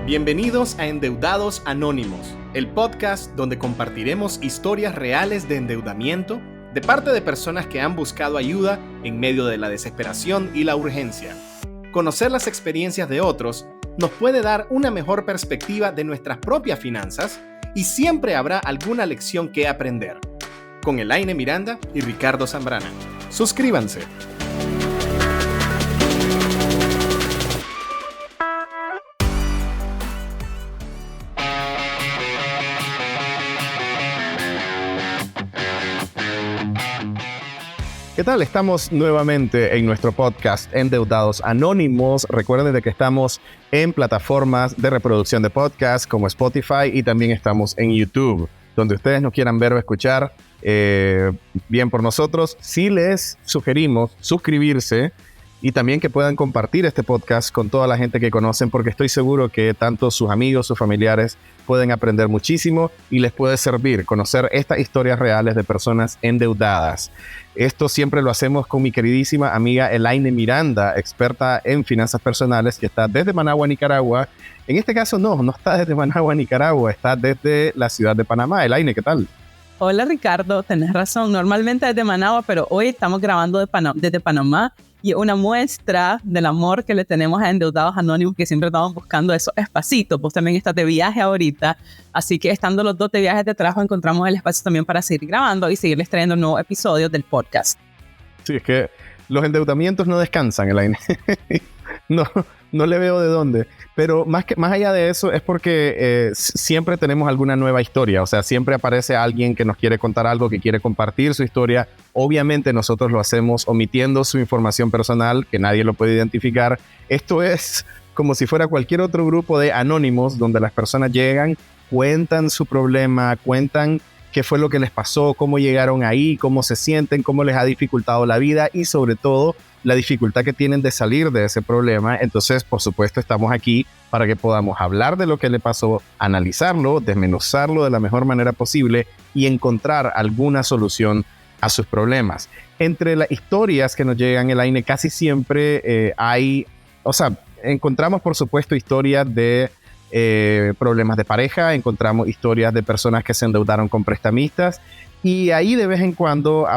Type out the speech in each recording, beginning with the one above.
Bienvenidos a Endeudados Anónimos, el podcast donde compartiremos historias reales de endeudamiento de parte de personas que han buscado ayuda en medio de la desesperación y la urgencia. Conocer las experiencias de otros nos puede dar una mejor perspectiva de nuestras propias finanzas y siempre habrá alguna lección que aprender. Con Elaine Miranda y Ricardo Zambrana. Suscríbanse. ¿Qué tal? Estamos nuevamente en nuestro podcast Endeudados Anónimos. Recuerden de que estamos en plataformas de reproducción de podcast como Spotify y también estamos en YouTube, donde ustedes nos quieran ver o escuchar, bien por nosotros. Sí les sugerimos suscribirse y también que puedan compartir este podcast con toda la gente que conocen, porque estoy seguro que tanto sus amigos, sus familiares pueden aprender muchísimo y les puede servir conocer estas historias reales de personas endeudadas. Esto siempre lo hacemos con mi queridísima amiga Elaine Miranda, experta en finanzas personales, que está desde Managua, Nicaragua. En este caso no está desde Managua, Nicaragua, está desde la ciudad de Panamá. Elaine, ¿qué tal? Hola Ricardo, tenés razón, normalmente desde Managua, pero hoy estamos grabando desde Panamá. Y una muestra del amor que le tenemos a Endeudados Anónimos, que siempre estamos buscando esos espacitos. Vos también estás de viaje ahorita, así que estando los dos de viajes de trabajo, encontramos el espacio también para seguir grabando y seguirles trayendo nuevos episodios del podcast. Sí, es que los endeudamientos no descansan, Elaine. No le veo de dónde. Pero más allá de eso es porque siempre tenemos alguna nueva historia. O sea, siempre aparece alguien que nos quiere contar algo, que quiere compartir su historia. Obviamente nosotros lo hacemos omitiendo su información personal, que nadie lo puede identificar. Esto es como si fuera cualquier otro grupo de anónimos donde las personas llegan, cuentan su problema, cuentan qué fue lo que les pasó, cómo llegaron ahí, cómo se sienten, cómo les ha dificultado la vida y sobre todo la dificultad que tienen de salir de ese problema. Entonces, por supuesto, estamos aquí para que podamos hablar de lo que le pasó, analizarlo, desmenuzarlo de la mejor manera posible y encontrar alguna solución a sus problemas. Entre las historias que nos llegan, Elaine, casi siempre encontramos, por supuesto, historias de problemas de pareja, encontramos historias de personas que se endeudaron con prestamistas. Y ahí de vez en cuando,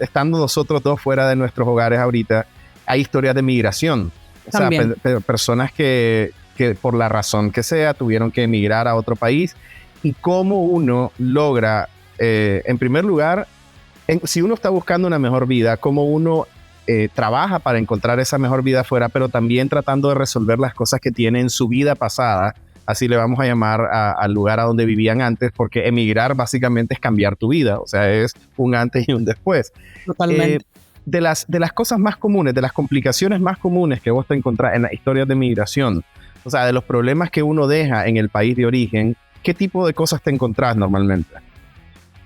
estando nosotros dos fuera de nuestros hogares ahorita, hay historias de migración. También. O sea, personas que por la razón que sea tuvieron que emigrar a otro país. Y cómo uno logra, en primer lugar, si uno está buscando una mejor vida, cómo uno trabaja para encontrar esa mejor vida afuera, pero también tratando de resolver las cosas que tiene en su vida pasada. Así le vamos a llamar al lugar a donde vivían antes, porque emigrar básicamente es cambiar tu vida. O sea, es un antes y un después. Totalmente. De las cosas más comunes, de las complicaciones más comunes que vos te encontrás en las historias de migración, o sea, de los problemas que uno deja en el país de origen, ¿qué tipo de cosas te encontrás normalmente?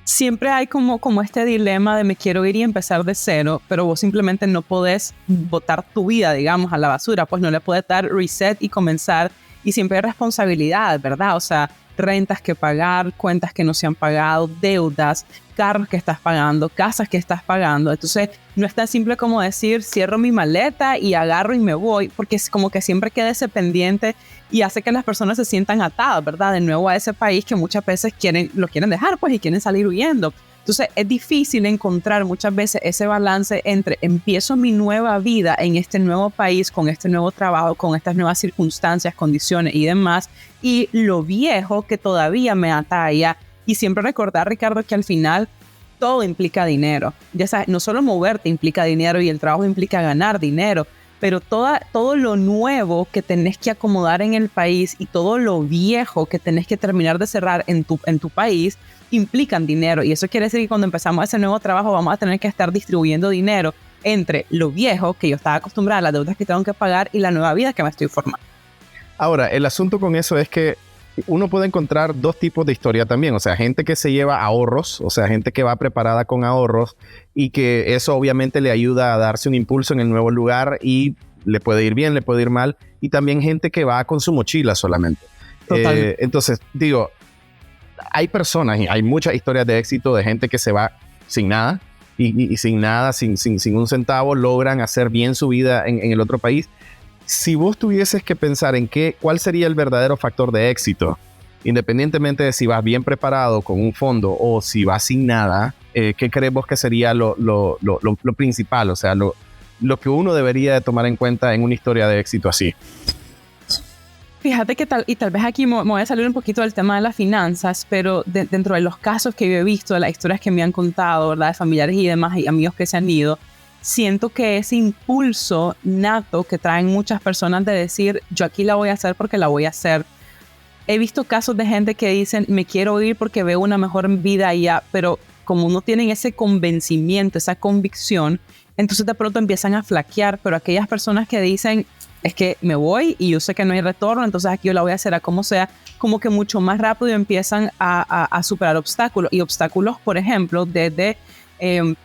Siempre hay como este dilema de me quiero ir y empezar de cero, pero vos simplemente no podés botar tu vida, digamos, a la basura. Pues no le puedes dar reset y comenzar. Y siempre hay responsabilidad, ¿verdad? O sea, rentas que pagar, cuentas que no se han pagado, deudas, carros que estás pagando, casas que estás pagando. Entonces, no es tan simple como decir, cierro mi maleta y agarro y me voy, porque es como que siempre queda ese pendiente y hace que las personas se sientan atadas, ¿verdad? De nuevo a ese país que muchas veces lo quieren dejar, pues, y quieren salir huyendo. Entonces, es difícil encontrar muchas veces ese balance entre empiezo mi nueva vida en este nuevo país, con este nuevo trabajo, con estas nuevas circunstancias, condiciones y demás, y lo viejo que todavía me atalla. Y siempre recordar, Ricardo, que al final todo implica dinero. Ya sabes, no solo moverte implica dinero y el trabajo implica ganar dinero, pero todo lo nuevo que tenés que acomodar en el país y todo lo viejo que tenés que terminar de cerrar en tu país implican dinero. Y eso quiere decir que cuando empezamos ese nuevo trabajo vamos a tener que estar distribuyendo dinero entre lo viejo, que yo estaba acostumbrada, las deudas que tengo que pagar y la nueva vida que me estoy formando. Ahora, el asunto con eso es que uno puede encontrar dos tipos de historia también. O sea, gente que se lleva ahorros, o sea, gente que va preparada con ahorros y que eso obviamente le ayuda a darse un impulso en el nuevo lugar y le puede ir bien, le puede ir mal. Y también gente que va con su mochila solamente. Entonces, digo, hay personas y hay muchas historias de éxito de gente que se va sin nada y sin nada, sin un centavo, logran hacer bien su vida en el otro país. si vos tuvieses que pensar en cuál sería el verdadero factor de éxito, independientemente de si vas bien preparado con un fondo o si vas sin nada, ¿qué crees vos que sería lo principal? O sea, lo que uno debería de tomar en cuenta en una historia de éxito así. Fíjate que tal vez aquí me voy a salir un poquito del tema de las finanzas, pero dentro de los casos que yo he visto, de las historias que me han contado, ¿verdad? De familiares y demás y amigos que se han ido, siento que ese impulso nato que traen muchas personas de decir, yo aquí la voy a hacer porque la voy a hacer. He visto casos de gente que dicen, me quiero ir porque veo una mejor vida allá, pero como no tienen ese convencimiento, esa convicción, entonces de pronto empiezan a flaquear. Pero aquellas personas que dicen, es que me voy y yo sé que no hay retorno, entonces aquí yo la voy a hacer a como sea, como que mucho más rápido empiezan a superar obstáculos. Y obstáculos, por ejemplo, desde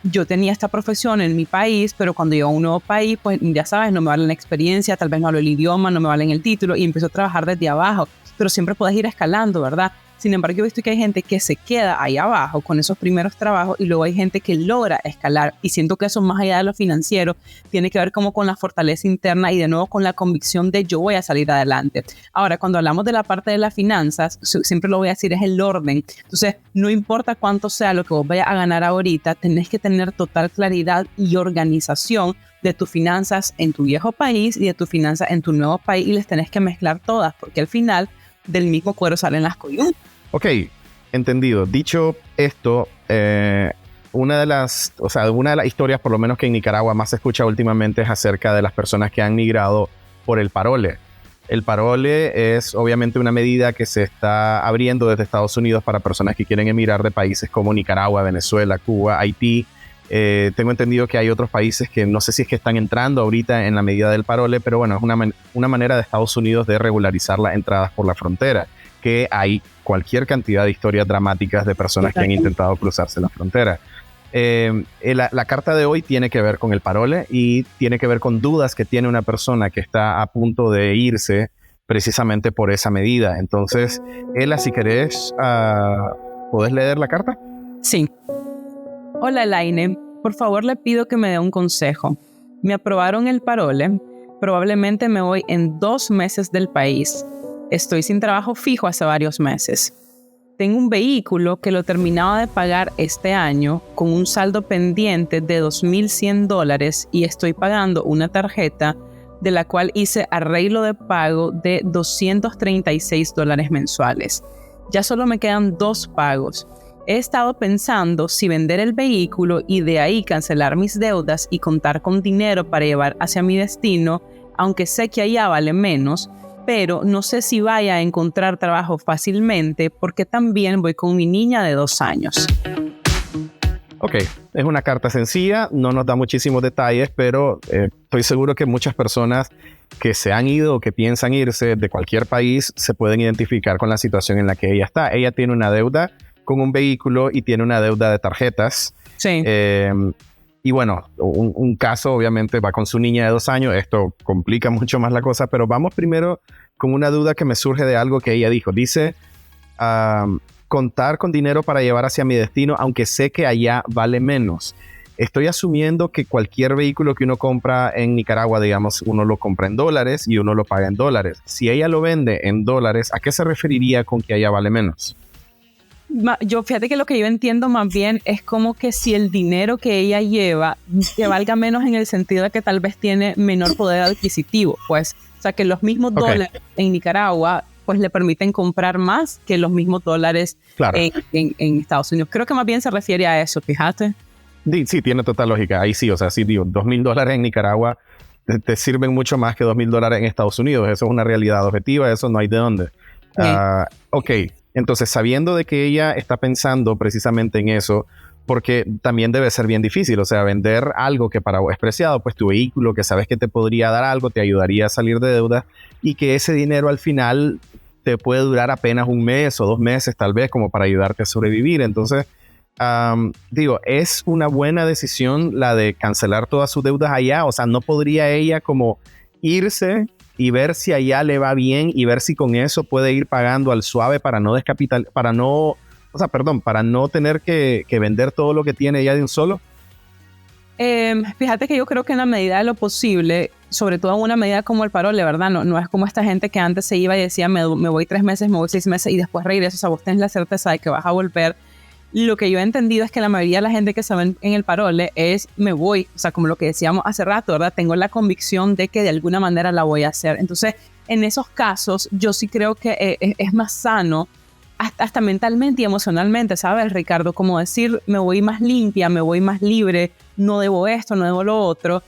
yo tenía esta profesión en mi país, pero cuando llego a un nuevo país, pues ya sabes, no me vale la experiencia, tal vez no hablo el idioma, no me vale el título y empiezo a trabajar desde abajo. Pero siempre puedes ir escalando, ¿verdad? Sin embargo, yo he visto que hay gente que se queda ahí abajo con esos primeros trabajos y luego hay gente que logra escalar. Y siento que eso, más allá de lo financiero, tiene que ver como con la fortaleza interna y de nuevo con la convicción de yo voy a salir adelante. Ahora, cuando hablamos de la parte de las finanzas, siempre lo voy a decir, es el orden. Entonces, no importa cuánto sea lo que vos vayas a ganar ahorita, tenés que tener total claridad y organización de tus finanzas en tu viejo país y de tus finanzas en tu nuevo país, y les tenés que mezclar todas, porque al final del mismo cuero salen las coyuntas. Ok, entendido. Dicho esto, una de las historias, por lo menos que en Nicaragua más se escucha últimamente, es acerca de las personas que han migrado por el parole. El parole es obviamente una medida que se está abriendo desde Estados Unidos para personas que quieren emigrar de países como Nicaragua, Venezuela, Cuba, Haití. Tengo entendido que hay otros países que no sé si es que están entrando ahorita en la medida del parole, pero bueno, es una manera de Estados Unidos de regularizar las entradas por la frontera, que hay cualquier cantidad de historias dramáticas de personas que han intentado cruzarse la frontera. La carta de hoy tiene que ver con el parole y tiene que ver con dudas que tiene una persona que está a punto de irse precisamente por esa medida. Entonces, Ela, si querés, ¿podés leer la carta? Sí. Hola, Elaine. Por favor, le pido que me dé un consejo. Me aprobaron el parole. Probablemente me voy en 2 meses del país. Estoy sin trabajo fijo hace varios meses. Tengo un vehículo que lo terminaba de pagar este año con un saldo pendiente de $2,100 y estoy pagando una tarjeta de la cual hice arreglo de pago de $236 mensuales. Ya solo me quedan 2 pagos. He estado pensando si vender el vehículo y de ahí cancelar mis deudas y contar con dinero para llevar hacia mi destino, aunque sé que allá vale menos, pero no sé si vaya a encontrar trabajo fácilmente porque también voy con mi niña de 2 años. Ok, es una carta sencilla, no nos da muchísimos detalles, pero estoy seguro que muchas personas que se han ido o que piensan irse de cualquier país se pueden identificar con la situación en la que ella está. Ella tiene una deuda con un vehículo y tiene una deuda de tarjetas. Sí. Y bueno, un caso obviamente va con su niña de 2 años. Esto complica mucho más la cosa, pero vamos primero con una duda que me surge de algo que ella dijo. Dice, contar con dinero para llevar hacia mi destino, aunque sé que allá vale menos. Estoy asumiendo que cualquier vehículo que uno compra en Nicaragua, digamos, uno lo compra en dólares y uno lo paga en dólares. Si ella lo vende en dólares, ¿a qué se referiría con que allá vale menos? Fíjate que lo que yo entiendo más bien es como que si el dinero que ella lleva que valga menos en el sentido de que tal vez tiene menor poder adquisitivo, pues, o sea, que los mismos dólares en Nicaragua pues le permiten comprar más que los mismos dólares claro. en Estados Unidos. Creo que más bien se refiere a eso, fíjate. Sí, tiene total lógica. Ahí sí, o sea, sí, digo, $2,000 en Nicaragua te sirven mucho más que $2,000 en Estados Unidos. Eso es una realidad objetiva, eso no hay de dónde. Ok. Entonces, sabiendo de que ella está pensando precisamente en eso, porque también debe ser bien difícil, o sea, vender algo que para vos es preciado, pues tu vehículo, que sabes que te podría dar algo, te ayudaría a salir de deuda, y que ese dinero al final te puede durar apenas 1 mes o 2 meses tal vez como para ayudarte a sobrevivir. Entonces, digo, es una buena decisión la de cancelar todas sus deudas allá. O sea, no podría ella como irse y ver si allá le va bien y ver si con eso puede ir pagando al suave para no para no tener que vender todo lo que tiene ya de un solo. Fíjate que yo creo que en la medida de lo posible, sobre todo en una medida como el parole, ¿verdad? No es como esta gente que antes se iba y decía me voy 3 meses, me voy 6 meses y después regreso. O sea, vos tenés la certeza de que vas a volver. Lo que yo he entendido es que la mayoría de la gente que se ve en el parole es me voy. O sea, como lo que decíamos hace rato, ¿verdad? Tengo la convicción de que de alguna manera la voy a hacer. Entonces, en esos casos, yo sí creo que es más sano hasta mentalmente y emocionalmente, ¿sabes, Ricardo? Como decir, me voy más limpia, me voy más libre, no debo esto, no debo lo otro.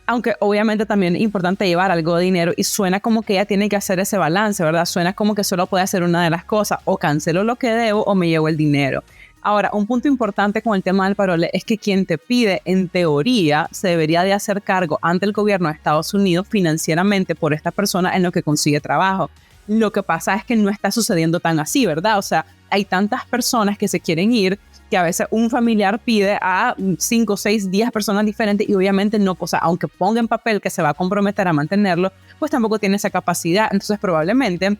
Aunque obviamente también es importante llevar algo de dinero y suena como que ella tiene que hacer ese balance, ¿verdad? Suena como que solo puede hacer una de las cosas, o cancelo lo que debo o me llevo el dinero. Ahora, un punto importante con el tema del parole es que quien te pide, en teoría, se debería de hacer cargo ante el gobierno de Estados Unidos financieramente por esta persona en lo que consigue trabajo. Lo que pasa es que no está sucediendo tan así, ¿verdad? O sea, hay tantas personas que se quieren ir que a veces un familiar pide a 5, 6, 10 personas diferentes y obviamente no, o sea, aunque ponga en papel que se va a comprometer a mantenerlo, pues tampoco tiene esa capacidad. Entonces probablemente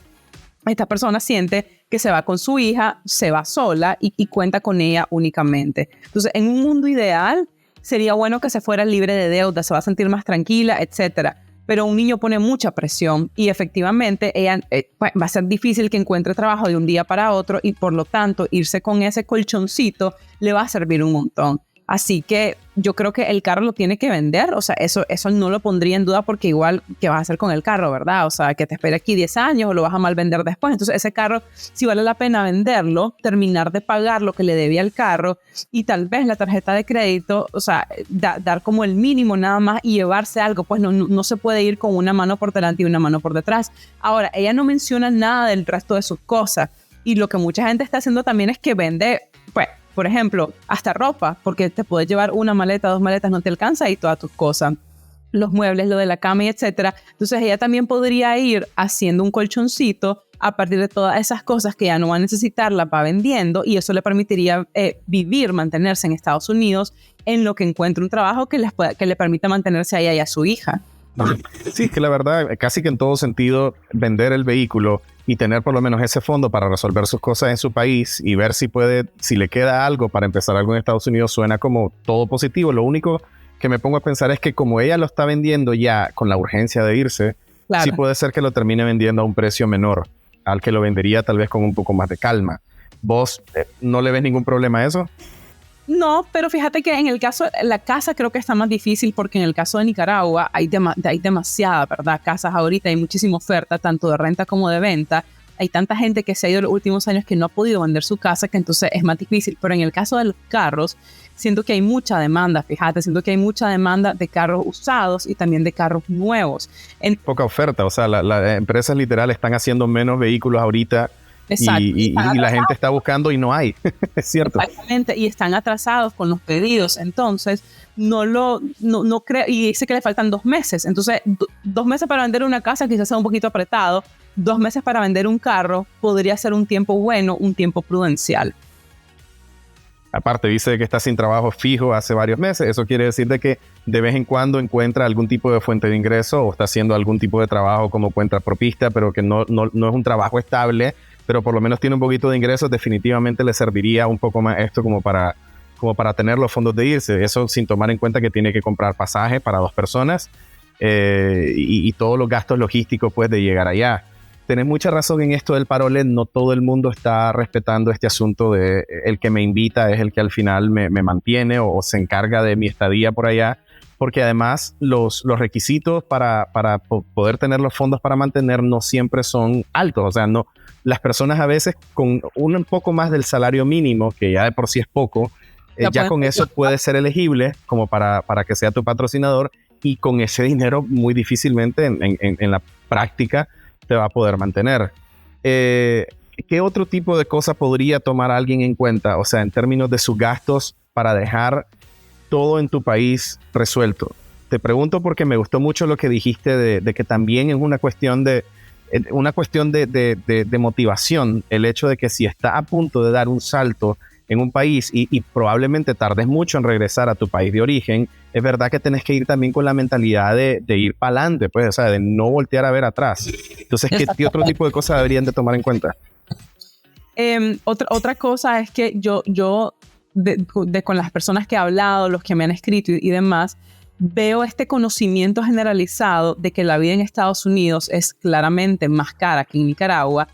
esta persona siente que se va con su hija, se va sola y cuenta con ella únicamente. Entonces, en un mundo ideal, sería bueno que se fuera libre de deuda, se va a sentir más tranquila, etcétera. Pero un niño pone mucha presión y efectivamente ella, va a ser difícil que encuentre trabajo de un día para otro y por lo tanto irse con ese colchoncito le va a servir un montón. Así que yo creo que el carro lo tiene que vender, o sea, eso no lo pondría en duda porque igual, ¿qué vas a hacer con el carro, verdad? O sea, que te espere aquí 10 años o lo vas a mal vender después. Entonces ese carro, si vale la pena venderlo, terminar de pagar lo que le debía al carro y tal vez la tarjeta de crédito, o sea, dar como el mínimo nada más y llevarse algo, pues no se puede ir con una mano por delante y una mano por detrás. Ahora, ella no menciona nada del resto de sus cosas y lo que mucha gente está haciendo también es que vende, pues, por ejemplo, hasta ropa, porque te puedes llevar una maleta, 2 maletas, no te alcanza y todas tus cosas, los muebles, lo de la cama y etcétera. Entonces ella también podría ir haciendo un colchoncito a partir de todas esas cosas que ya no va a necesitar, las va vendiendo y eso le permitiría vivir, mantenerse en Estados Unidos en lo que encuentre un trabajo que le permita mantenerse a ella y a su hija. Sí, es que la verdad, casi que en todo sentido, vender el vehículo y tener por lo menos ese fondo para resolver sus cosas en su país y ver si le queda algo para empezar algo en Estados Unidos suena como todo positivo. Lo único que me pongo a pensar es que como ella lo está vendiendo ya con la urgencia de irse, claro, sí puede ser que lo termine vendiendo a un precio menor al que lo vendería tal vez con un poco más de calma. ¿Vos no le ves ningún problema a eso? No, pero fíjate que en el caso de la casa creo que está más difícil porque en el caso de Nicaragua hay demasiada, ¿verdad? Casas ahorita, hay muchísima oferta, tanto de renta como de venta. Hay tanta gente que se ha ido los últimos años que no ha podido vender su casa que entonces es más difícil. Pero en el caso de los carros, siento que hay mucha demanda, fíjate, siento que hay mucha demanda de carros usados y también de carros nuevos. Poca oferta, o sea, las empresas literal están haciendo menos vehículos ahorita. Exacto. Y la gente está buscando y no hay, es cierto. Exactamente, y están atrasados con los pedidos, entonces no creo, y dice que le faltan 2 meses, entonces 2 meses para vender una casa quizás sea un poquito apretado, 2 meses para vender un carro podría ser un tiempo bueno, un tiempo prudencial. Aparte dice que está sin trabajo fijo hace varios meses, eso quiere decir de que de vez en cuando encuentra algún tipo de fuente de ingreso o está haciendo algún tipo de trabajo como cuentapropista, pero que no es un trabajo estable, pero por lo menos tiene un poquito de ingresos. Definitivamente le serviría un poco más esto como para tener los fondos de irse. Eso sin tomar en cuenta que tiene que comprar pasaje para 2 personas y todos los gastos logísticos pues de llegar allá. Tenés mucha razón en esto del parole. No todo el mundo está respetando este asunto de el que me invita es el que al final me mantiene o se encarga de mi estadía por allá. Porque además los requisitos para poder tener los fondos para mantener no siempre son altos. O sea, no, las personas a veces con un poco más del salario mínimo, que ya de por sí es poco, ya con eso puede ser elegible como para que sea tu patrocinador y con ese dinero muy difícilmente en la práctica te va a poder mantener. ¿Qué otro tipo de cosas podría tomar alguien en cuenta? O sea, en términos de sus gastos para dejar todo en tu país resuelto. Te pregunto porque me gustó mucho lo que dijiste de que también es una cuestión de motivación, el hecho de que si estás a punto de dar un salto en un país y probablemente tardes mucho en regresar a tu país de origen, es verdad que tenés que ir también con la mentalidad de ir para adelante, pues, o sea, de no voltear a ver atrás. Entonces, ¿qué otro tipo de cosas deberían de tomar en cuenta? Otra cosa es que yo con las personas que he hablado, los que me han escrito y demás, veo este conocimiento generalizado de que la vida en Estados Unidos es claramente más cara que en Nicaragua,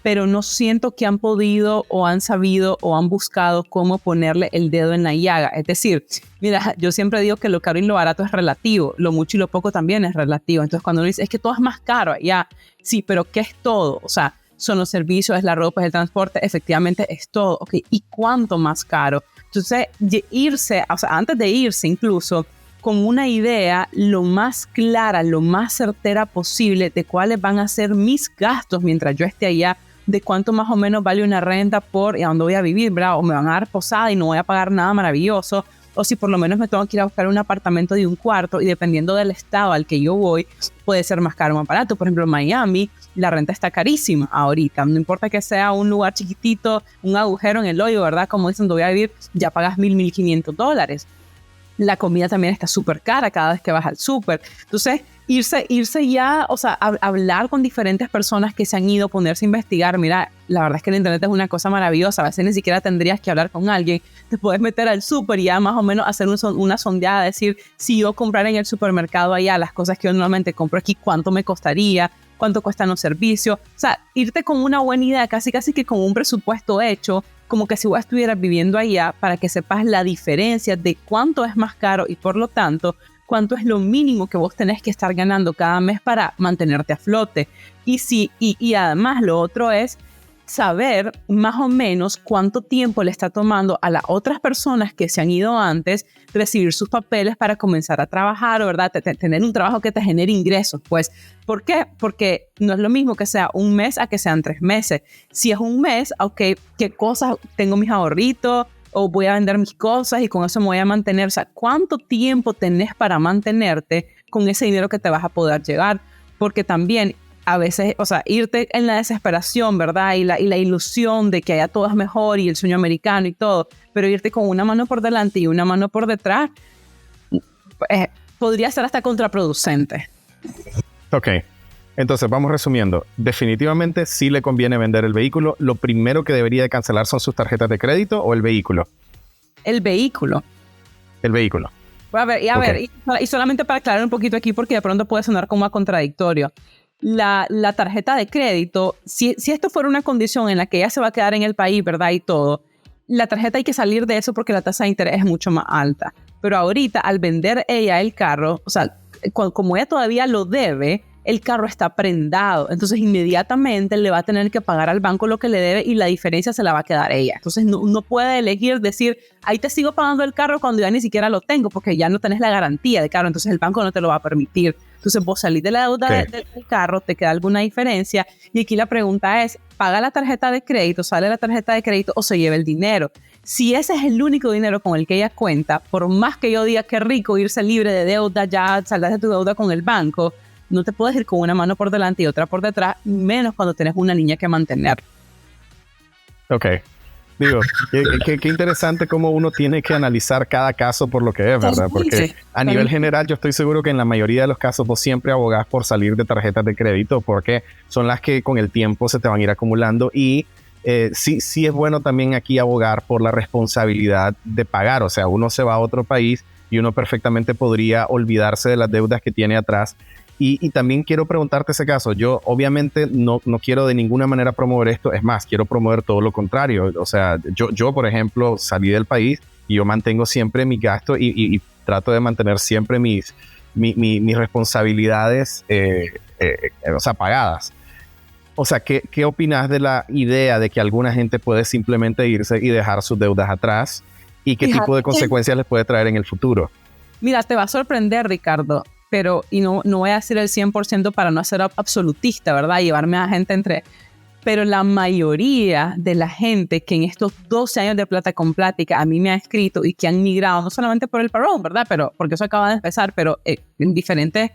pero no siento que han podido o han sabido o han buscado cómo ponerle el dedo en la llaga. Es decir, mira, yo siempre digo que lo caro y lo barato es relativo, lo mucho y lo poco también es relativo. Entonces cuando uno dice, es que todo es más caro allá, sí, pero ¿qué es todo? O sea, son los servicios, es la ropa, es el transporte, efectivamente es todo. Ok, ¿y cuánto más caro? Entonces, irse, o sea, antes de irse incluso, con una idea lo más clara, lo más certera posible de cuáles van a ser mis gastos mientras yo esté allá, de cuánto más o menos vale una renta y a dónde voy a vivir, ¿verdad? O me van a dar posada y no voy a pagar nada maravilloso, o si por lo menos me tengo que ir a buscar un apartamento de un cuarto y dependiendo del estado al que yo voy, puede ser más caro o más barato. Por ejemplo, en Miami, la renta está carísima ahorita, no importa que sea un lugar chiquitito, un agujero en el hoyo, ¿verdad? Como dicen, donde voy a vivir, ya pagas $1,500. La comida también está súper cara cada vez que vas al súper. Entonces, irse ya, o sea, hablar con diferentes personas que se han ido, ponerse a investigar. Mira, la verdad es que el internet es una cosa maravillosa. A veces ni siquiera tendrías que hablar con alguien. Te puedes meter al súper y ya más o menos hacer una sondeada, decir, si yo comprar en el supermercado allá las cosas que yo normalmente compro aquí, ¿cuánto me costaría? ¿Cuánto cuestan los servicios? O sea, irte con una buena idea, casi que con un presupuesto hecho, como que si vos estuvieras viviendo allá, para que sepas la diferencia de cuánto es más caro y por lo tanto cuánto es lo mínimo que vos tenés que estar ganando cada mes para mantenerte a flote. Y además lo otro es saber más o menos cuánto tiempo le está tomando a las otras personas que se han ido antes recibir sus papeles para comenzar a trabajar, ¿verdad? Tener un trabajo que te genere ingresos. Pues, ¿por qué? Porque no es lo mismo que sea un mes a que sean 3 meses. Si es un mes, ok, ¿qué cosas? Tengo mis ahorritos o voy a vender mis cosas y con eso me voy a mantener. O sea, ¿cuánto tiempo tenés para mantenerte con ese dinero que te vas a poder llegar? Porque también a veces, o sea, irte en la desesperación, ¿verdad? Y la ilusión de que allá todo es mejor y el sueño americano y todo, pero irte con una mano por delante y una mano por detrás, podría ser hasta contraproducente. Ok, entonces vamos resumiendo. Definitivamente sí le conviene vender el vehículo. Lo primero que debería de cancelar son sus tarjetas de crédito o el vehículo. El vehículo. El vehículo. A ver, y solamente para aclarar un poquito aquí, porque de pronto puede sonar como a contradictorio. La tarjeta de crédito, si esto fuera una condición en la que ella se va a quedar en el país, ¿verdad? Y todo, la tarjeta hay que salir de eso porque la tasa de interés es mucho más alta. Pero ahorita, al vender ella el carro, o sea, como ella todavía lo debe, el carro está prendado. Entonces, inmediatamente le va a tener que pagar al banco lo que le debe y la diferencia se la va a quedar ella. Entonces, no puede elegir decir, ahí te sigo pagando el carro cuando ya ni siquiera lo tengo porque ya no tenés la garantía de carro. Entonces, el banco no te lo va a permitir. Entonces, vos salís de la deuda del carro, te queda alguna diferencia. Y aquí la pregunta es, ¿paga la tarjeta de crédito, sale la tarjeta de crédito o se lleva el dinero? Si ese es el único dinero con el que ella cuenta, por más que yo diga que rico irse libre de deuda, ya saldrás de tu deuda con el banco, no te puedes ir con una mano por delante y otra por detrás, menos cuando tienes una niña que mantener. Ok. Digo, qué interesante cómo uno tiene que analizar cada caso por lo que es, ¿verdad? Porque a nivel general yo estoy seguro que en la mayoría de los casos vos siempre abogás por salir de tarjetas de crédito porque son las que con el tiempo se te van a ir acumulando y sí es bueno también aquí abogar por la responsabilidad de pagar. O sea, uno se va a otro país y uno perfectamente podría olvidarse de las deudas que tiene atrás. Y también quiero preguntarte ese caso. Yo obviamente no quiero de ninguna manera promover esto. Es más, quiero promover todo lo contrario. O sea, yo por ejemplo, salí del país y yo mantengo siempre mis gastos y trato de mantener siempre mis responsabilidades o sea, pagadas. O sea, ¿qué opinas de la idea de que alguna gente puede simplemente irse y dejar sus deudas atrás? ¿Y qué tipo de consecuencias les puede traer en el futuro? Mira, te va a sorprender, Ricardo. Y no voy a decir el 100% para no ser absolutista, ¿verdad? Llevarme a gente pero la mayoría de la gente que en estos 12 años de Plata con Plática a mí me ha escrito y que han migrado, no solamente por el parón, ¿verdad? Pero porque eso acaba de empezar, pero en diferentes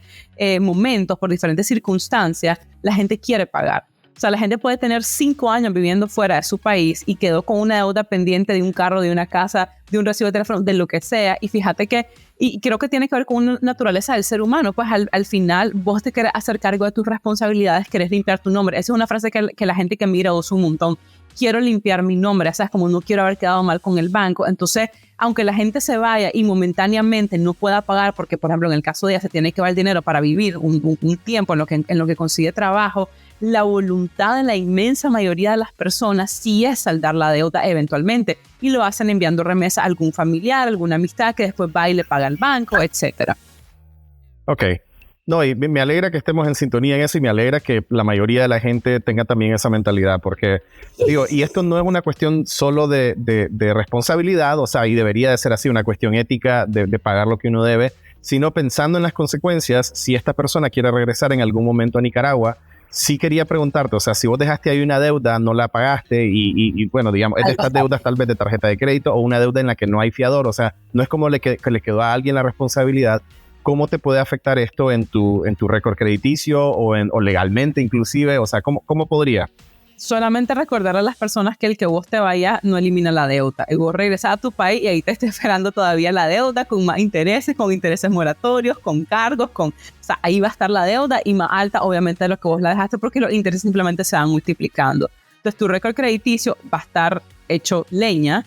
momentos, por diferentes circunstancias, la gente quiere pagar. O sea, la gente puede tener 5 años viviendo fuera de su país y quedó con una deuda pendiente de un carro, de una casa, de un recibo de teléfono, de lo que sea. Y fíjate que, y creo que tiene que ver con una naturaleza del ser humano, pues al final vos te querés hacer cargo de tus responsabilidades, querés limpiar tu nombre. Esa es una frase que la gente que migra usa un montón. quiero limpiar mi nombre, ¿sabes? Como no quiero haber quedado mal con el banco. Entonces, aunque la gente se vaya y momentáneamente no pueda pagar, porque por ejemplo en el caso de ella se tiene que dar el dinero para vivir un tiempo en lo que consigue trabajo, la voluntad de la inmensa mayoría de las personas sí es saldar la deuda eventualmente, y lo hacen enviando remesa a algún familiar, alguna amistad que después va y le paga al banco, etcétera. Ok. No, y me alegra que estemos en sintonía en eso, y me alegra que la mayoría de la gente tenga también esa mentalidad, porque digo, y esto no es una cuestión solo de responsabilidad, o sea, y debería de ser así, una cuestión ética de pagar lo que uno debe, sino pensando en las consecuencias. Si esta persona quiere regresar en algún momento a Nicaragua, sí quería preguntarte, o sea, si vos dejaste ahí una deuda, no la pagaste y bueno, digamos, es de estas deudas tal vez de tarjeta de crédito o una deuda en la que no hay fiador, o sea, no es como que le quedó a alguien la responsabilidad. ¿Cómo te puede afectar esto en tu récord crediticio o legalmente inclusive? O sea, ¿cómo podría? Solamente recordar a las personas que el que vos te vayas no elimina la deuda. Y vos regresas a tu país y ahí te está esperando todavía la deuda con más intereses, con intereses moratorios, con cargos, o sea, ahí va a estar la deuda y más alta obviamente de lo que vos la dejaste, porque los intereses simplemente se van multiplicando. Entonces tu récord crediticio va a estar hecho leña.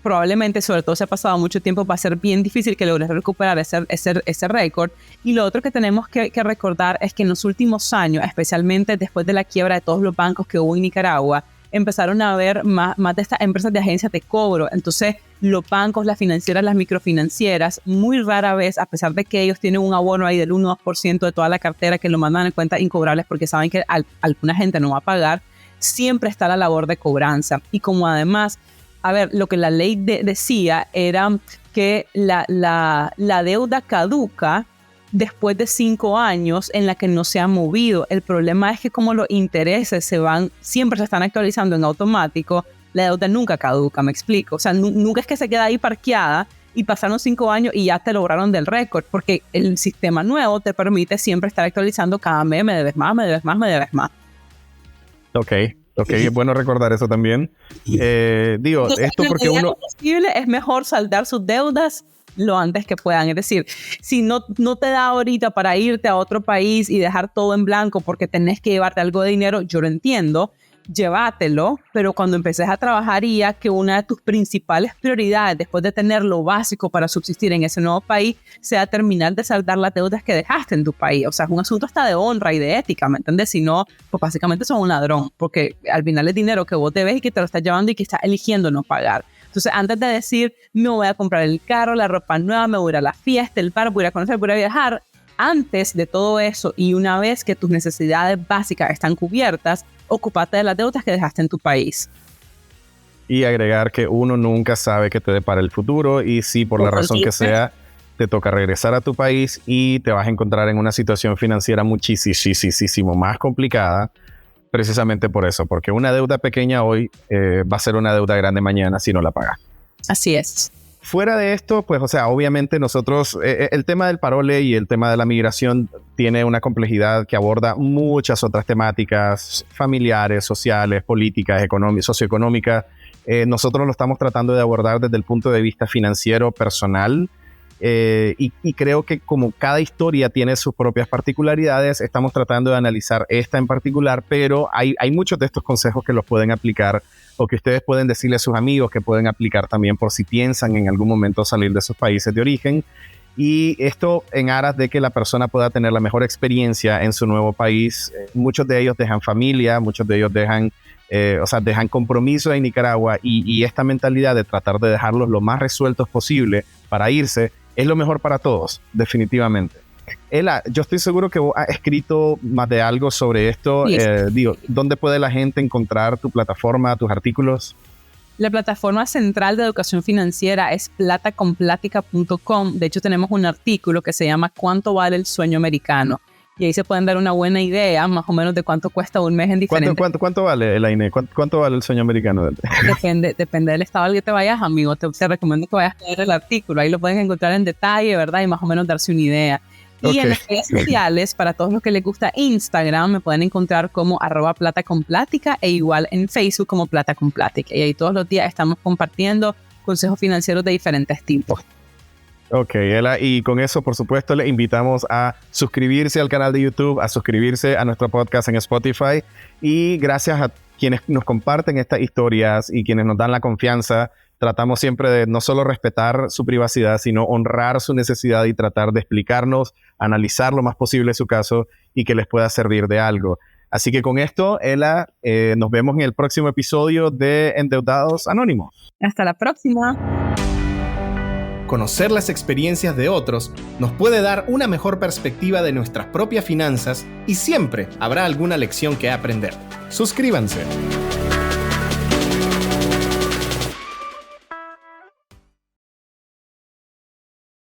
Probablemente, sobre todo si ha pasado mucho tiempo, va a ser bien difícil que logres recuperar ese récord. Y lo otro que tenemos que recordar es que en los últimos años, especialmente después de la quiebra de todos los bancos que hubo en Nicaragua, empezaron a haber más de estas empresas de agencias de cobro. Entonces, los bancos, las financieras, las microfinancieras, muy rara vez, a pesar de que ellos tienen un abono ahí del 1 o 2% de toda la cartera que lo mandan en cuentas incobrables porque saben que alguna gente no va a pagar, siempre está la labor de cobranza. Y como además, a ver, lo que la ley decía era que la deuda caduca después de 5 años en la que no se ha movido. El problema es que como los intereses siempre se están actualizando en automático, la deuda nunca caduca, me explico. O sea, nunca es que se queda ahí parqueada y pasaron 5 años y ya te lograron del récord, porque el sistema nuevo te permite siempre estar actualizando cada mes, me debes más, me debes más, me debes más. Ok, es bueno recordar eso también. Entonces, esto porque uno... posible es mejor saldar sus deudas lo antes que puedan. Es decir, si no te da ahorita para irte a otro país y dejar todo en blanco porque tenés que llevarte algo de dinero, yo lo entiendo, llévatelo, pero cuando empeces a trabajar que una de tus principales prioridades después de tener lo básico para subsistir en ese nuevo país sea terminar de saldar las deudas que dejaste en tu país. O sea, es un asunto hasta de honra y de ética, ¿me entiendes? Si no, pues básicamente sos un ladrón, porque al final es dinero que vos debes y que te lo estás llevando y que estás eligiendo no pagar. Entonces, antes de decir, me voy a comprar el carro, la ropa nueva, me voy a ir a la fiesta, el bar, voy a ir a conocer, voy a viajar, antes de todo eso y una vez que tus necesidades básicas están cubiertas, ocúpate de las deudas que dejaste en tu país. Y agregar que uno nunca sabe qué te depara el futuro, y si por la razón que sea te toca regresar a tu país y te vas a encontrar en una situación financiera muchísimo más complicada, precisamente por eso, porque una deuda pequeña hoy va a ser una deuda grande mañana si no la pagas. Así es. Fuera de esto, pues, o sea, obviamente nosotros, el tema del parole y el tema de la migración tiene una complejidad que aborda muchas otras temáticas familiares, sociales, políticas, socioeconómicas. Nosotros lo estamos tratando de abordar desde el punto de vista financiero, personal, y creo que como cada historia tiene sus propias particularidades, estamos tratando de analizar esta en particular, pero hay muchos de estos consejos que los pueden aplicar o que ustedes pueden decirle a sus amigos que pueden aplicar también por si piensan en algún momento salir de sus países de origen. Y esto en aras de que la persona pueda tener la mejor experiencia en su nuevo país. Muchos de ellos dejan familia, muchos de ellos dejan compromiso en Nicaragua, y esta mentalidad de tratar de dejarlos lo más resueltos posible para irse es lo mejor para todos, definitivamente. Ela, yo estoy seguro que vos has escrito más de algo sobre esto. Sí. ¿Dónde puede la gente encontrar tu plataforma, tus artículos? La plataforma central de educación financiera es plataconplatica.com. De hecho, tenemos un artículo que se llama ¿Cuánto vale el sueño americano? Y ahí se pueden dar una buena idea, más o menos, de cuánto cuesta un mes en diferentes... ¿Cuánto vale, Elaine? ¿Cuánto vale el sueño americano? Depende del estado al que te vayas, amigo. Te recomiendo que vayas a leer el artículo. Ahí lo puedes encontrar en detalle, ¿verdad? Y más o menos darse una idea. Y en las redes sociales, para todos los que les gusta Instagram, me pueden encontrar como @plataconplática, e igual en Facebook como Plata con Plática. Y ahí todos los días estamos compartiendo consejos financieros de diferentes tipos. Ok, Ela, y con eso, por supuesto, le invitamos a suscribirse al canal de YouTube, a suscribirse a nuestro podcast en Spotify, y gracias a quienes nos comparten estas historias y quienes nos dan la confianza, tratamos siempre de no solo respetar su privacidad, sino honrar su necesidad y tratar de explicarnos, analizar lo más posible su caso y que les pueda servir de algo. Así que con esto, Ela, nos vemos en el próximo episodio de Endeudados Anónimos. Hasta la próxima. Conocer las experiencias de otros nos puede dar una mejor perspectiva de nuestras propias finanzas y siempre habrá alguna lección que aprender. Suscríbanse.